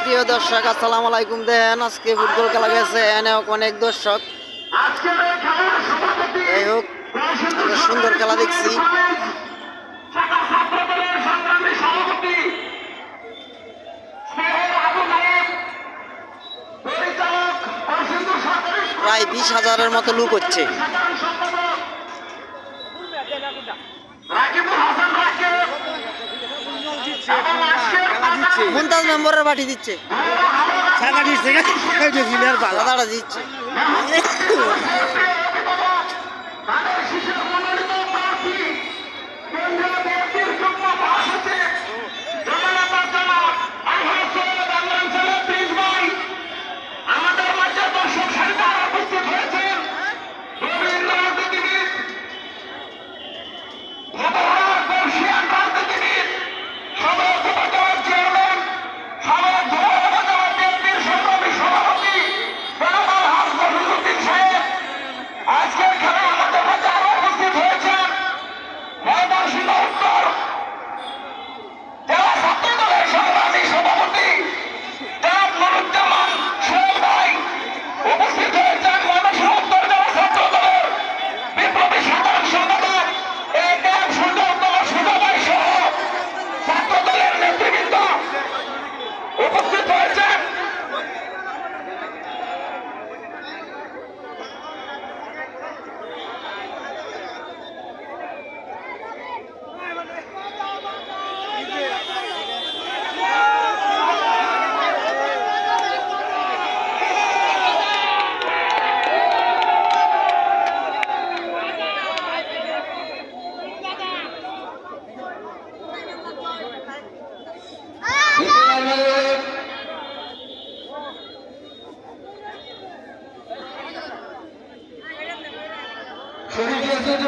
প্রিয় দর্শক আসসালামু আলাইকুম। দেন আজকে ফুটবল খেলা গেছে, এনে অনেক দর্শক। যাই হোক, সুন্দর খেলা দেখছি। প্রায় 20,000-এর মতো লোক হচ্ছে। মুমতাজ মেম্বারের পার্টি দিচ্ছে, দাদাটা দিচ্ছে।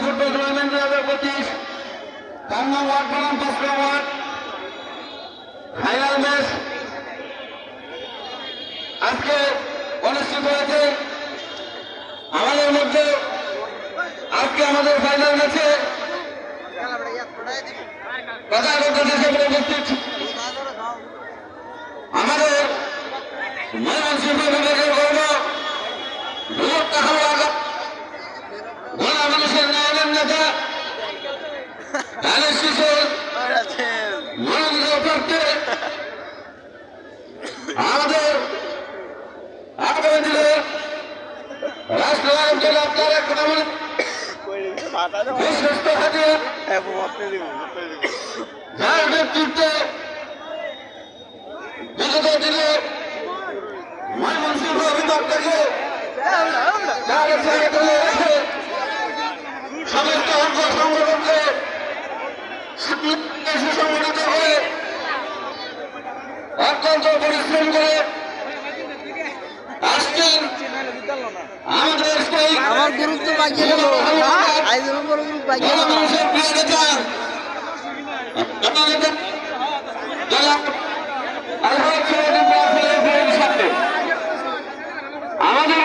ফুটবল টুর্নামেন্ট 2025 কান্না ওয়ার্ড বনাম পাঁচলা ওয়ার্ড ফাইনাল ম্যাচ আজকে অনুষ্ঠিত হয়েছে। আমাদের মধ্যে আজকে আমাদের ফাইনাল ম্যাচে কথা বলতে হিসেবে উপস্থিত আমাদের ময়মনসিংহ বিভাগের গৌরব মানুষের নায়কের নেতা আমাদের আগামী দিনে রাষ্ট্রনায়ক জেলা যার নেতৃত্বে বিগত দিনে ময়মনসিংহ বিভাগ থেকে সমস্ত অঙ্গ সংগঠনকে সুসংগঠিত হয়ে অত্যন্ত পরিশ্রম করে আসছেন আমাদের আমার গ্রুপ তো বাকি গেল, গ্রুপ বাকি গেল। আমাদের